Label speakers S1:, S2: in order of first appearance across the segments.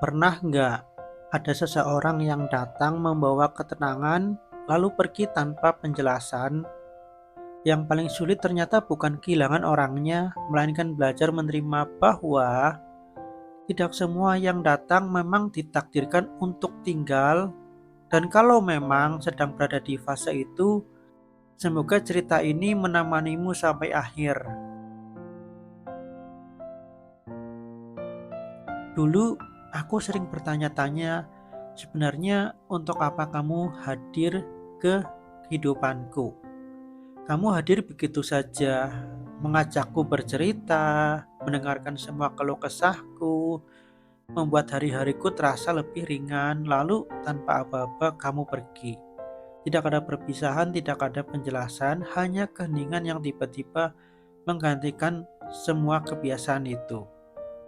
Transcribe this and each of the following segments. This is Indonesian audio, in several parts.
S1: Pernah nggak ada seseorang yang datang membawa ketenangan, lalu pergi tanpa penjelasan? Yang paling sulit ternyata bukan kehilangan orangnya, melainkan belajar menerima bahwa tidak semua yang datang memang ditakdirkan untuk tinggal. Dan kalau memang sedang berada di fase itu, semoga cerita ini menemanimu sampai akhir. Dulu aku sering bertanya-tanya, sebenarnya untuk apa kamu hadir ke kehidupanku? Kamu hadir begitu saja, mengajakku bercerita, mendengarkan semua keluh kesahku, membuat hari-hariku terasa lebih ringan, lalu tanpa apa-apa kamu pergi. Tidak ada perpisahan, tidak ada penjelasan, hanya keheningan yang tiba-tiba menggantikan semua kebiasaan itu.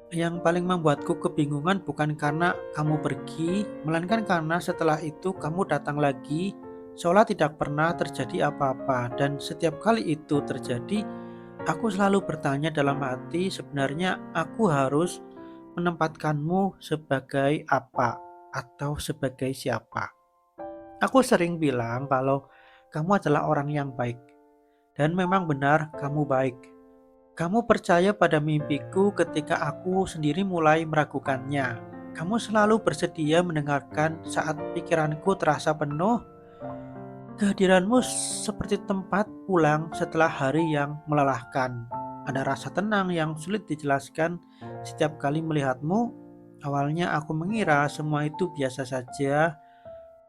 S1: Yang paling membuatku kebingungan bukan karena kamu pergi, melainkan karena setelah itu kamu datang lagi, seolah tidak pernah terjadi apa-apa. Dan setiap kali itu terjadi, aku selalu bertanya dalam hati, sebenarnya aku harus menempatkanmu sebagai apa atau sebagai siapa. Aku sering bilang kalau kamu adalah orang yang baik, dan memang benar kamu baik. Kamu percaya pada mimpiku ketika aku sendiri mulai meragukannya. Kamu selalu bersedia mendengarkan saat pikiranku terasa penuh. Kehadiranmu seperti tempat pulang setelah hari yang melelahkan. Ada rasa tenang yang sulit dijelaskan setiap kali melihatmu. Awalnya aku mengira semua itu biasa saja.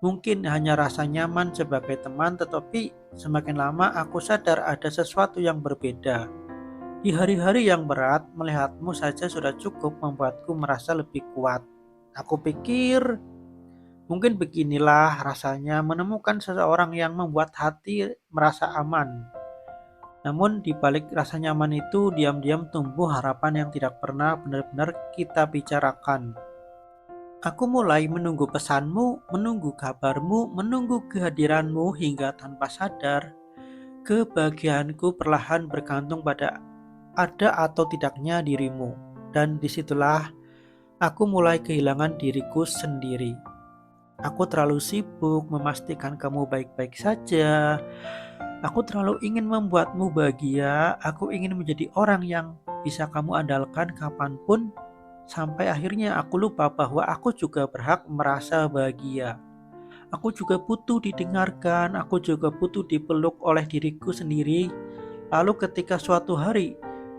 S1: Mungkin hanya rasa nyaman sebagai teman, tetapi semakin lama aku sadar ada sesuatu yang berbeda. Di hari-hari yang berat, melihatmu saja sudah cukup membuatku merasa lebih kuat. Aku pikir mungkin beginilah rasanya menemukan seseorang yang membuat hati merasa aman. Namun di balik rasa nyaman itu diam-diam tumbuh harapan yang tidak pernah benar-benar kita bicarakan. Aku mulai menunggu pesanmu, menunggu kabarmu, menunggu kehadiranmu hingga tanpa sadar kebahagiaanku perlahan bergantung pada ada atau tidaknya dirimu. Dan disitulah aku mulai kehilangan diriku sendiri. Aku terlalu sibuk memastikan kamu baik-baik saja. Aku terlalu ingin membuatmu bahagia. Aku ingin menjadi orang yang bisa kamu andalkan kapanpun. Sampai akhirnya aku lupa bahwa aku juga berhak merasa bahagia. Aku juga butuh didengarkan. Aku juga butuh dipeluk oleh diriku sendiri. Lalu ketika suatu hari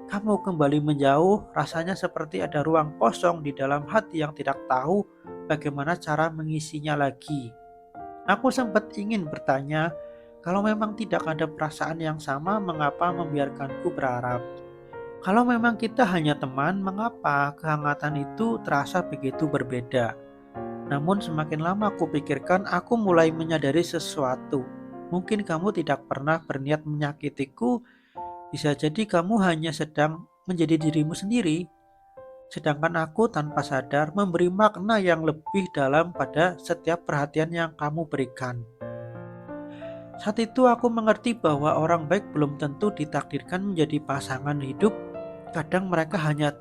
S1: kamu kembali menjauh, rasanya seperti ada ruang kosong di dalam hati yang tidak tahu bagaimana cara mengisinya lagi. Aku sempat ingin bertanya, kalau memang tidak ada perasaan yang sama, mengapa membiarkanku berharap? Kalau memang kita hanya teman, mengapa kehangatan itu terasa begitu berbeda? Namun semakin lama aku pikirkan, aku mulai menyadari sesuatu. Mungkin kamu tidak pernah berniat menyakitiku. Bisa jadi kamu hanya sedang menjadi dirimu sendiri, sedangkan aku tanpa sadar memberi makna yang lebih dalam pada setiap perhatian yang kamu berikan. Saat itu aku mengerti bahwa orang baik belum tentu ditakdirkan menjadi pasangan hidup. Kadang mereka hanya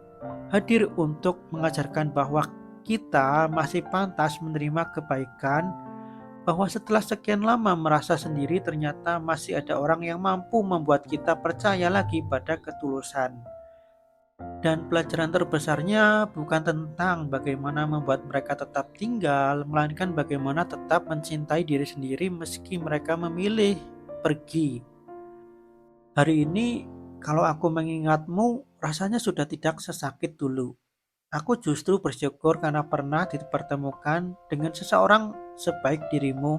S1: hadir untuk mengajarkan bahwa kita masih pantas menerima kebaikan, bahwa setelah sekian lama merasa sendiri ternyata masih ada orang yang mampu membuat kita percaya lagi pada ketulusan. Dan pelajaran terbesarnya bukan tentang bagaimana membuat mereka tetap tinggal, melainkan bagaimana tetap mencintai diri sendiri meski mereka memilih pergi. Hari ini, kalau aku mengingatmu, rasanya sudah tidak sesakit dulu. Aku justru bersyukur karena pernah dipertemukan dengan seseorang sebaik dirimu.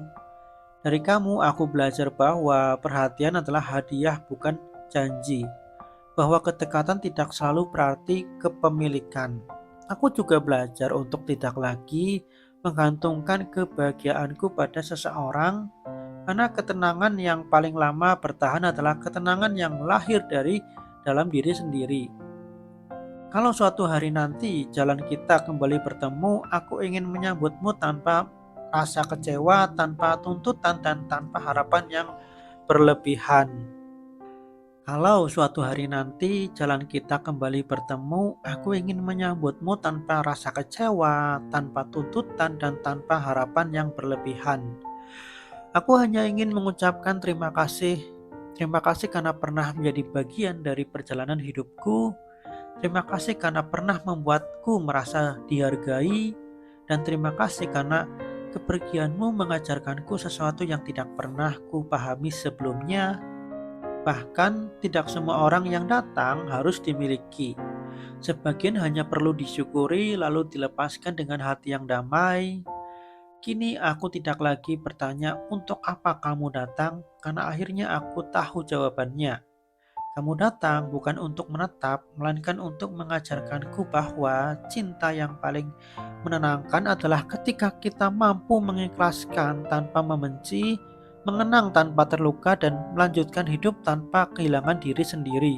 S1: Dari kamu, aku belajar bahwa perhatian adalah hadiah, bukan janji. Bahwa kedekatan tidak selalu berarti kepemilikan. Aku juga belajar untuk tidak lagi menggantungkan kebahagiaanku pada seseorang, karena ketenangan yang paling lama bertahan adalah ketenangan yang lahir dari dalam diri sendiri. Kalau suatu hari nanti jalan kita kembali bertemu, aku ingin menyambutmu tanpa rasa kecewa, tanpa tuntutan, dan tanpa harapan yang berlebihan. Kalau suatu hari nanti jalan kita kembali bertemu, aku ingin menyambutmu tanpa rasa kecewa, tanpa tuntutan, dan tanpa harapan yang berlebihan. Aku hanya ingin mengucapkan terima kasih. Terima kasih karena pernah menjadi bagian dari perjalanan hidupku. Terima kasih karena pernah membuatku merasa dihargai. Dan terima kasih karena kepergianmu mengajarkanku sesuatu yang tidak pernah ku pahami sebelumnya. Bahkan tidak semua orang yang datang harus dimiliki. Sebagian hanya perlu disyukuri lalu dilepaskan dengan hati yang damai. Kini aku tidak lagi bertanya untuk apa kamu datang, karena akhirnya aku tahu jawabannya. Kamu datang bukan untuk menetap, melainkan untuk mengajarkanku bahwa cinta yang paling menenangkan adalah ketika kita mampu mengikhlaskan tanpa membenci, mengenang tanpa terluka, dan melanjutkan hidup tanpa kehilangan diri sendiri.